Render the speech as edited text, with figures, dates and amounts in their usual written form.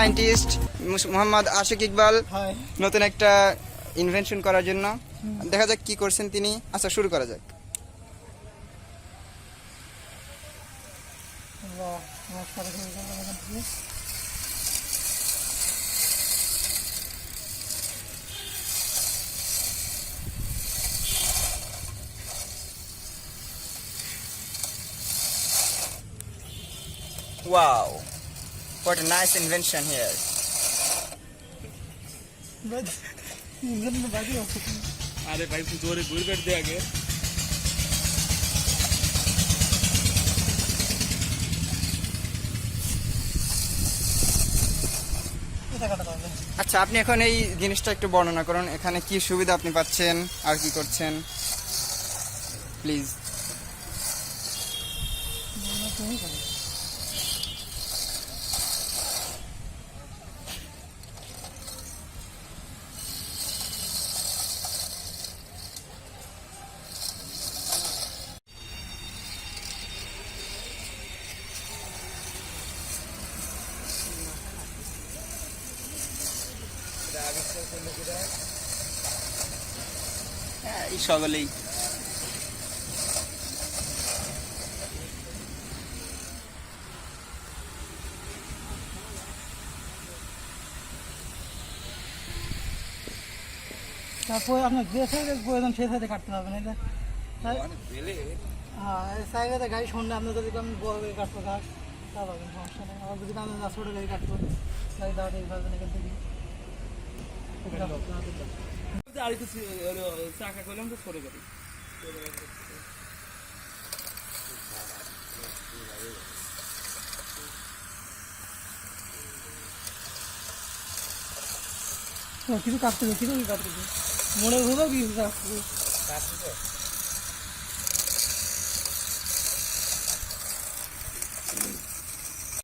Scientist Mohammad Ashiq Iqbal হয় নতুন একটা ইনভেনশন করার জন্য। দেখা যাক কি করছেন তিনি। আচ্ছা, শুরু করা যাক। নমস্কার। Wow, what a nice invention here. अरे भाई तू जोरे दूर बैठ दे आगे। আচ্ছা, আপনি এখন এই জিনিসটা একটু বর্ণনা করুন, এখানে কি সুবিধা আপনি পাচ্ছেন আর কি করছেন, প্লিজ। হ্যাঁ, এই সকলেই তারপরে আপনার যে সাইডে প্রয়োজন সেই সাইডে কাটতে হবে না। হ্যাঁ, এই সাইডে গাড়ি শুনলে আপনি যদি আমি বড় গাড়ি কাটবো গাছ তা পাবেন, সমস্যা নেই। আবার যদি আপনি ছোটো গাড়ি কাটবো গাড়ি দাঁড়াতে এইভাবে এখান থেকে আর কিছু চাকা করলাম তো ছোট গাড়ি। কিছু কাটতে কিছু কাটতে মনে হলো কিছু কাটতে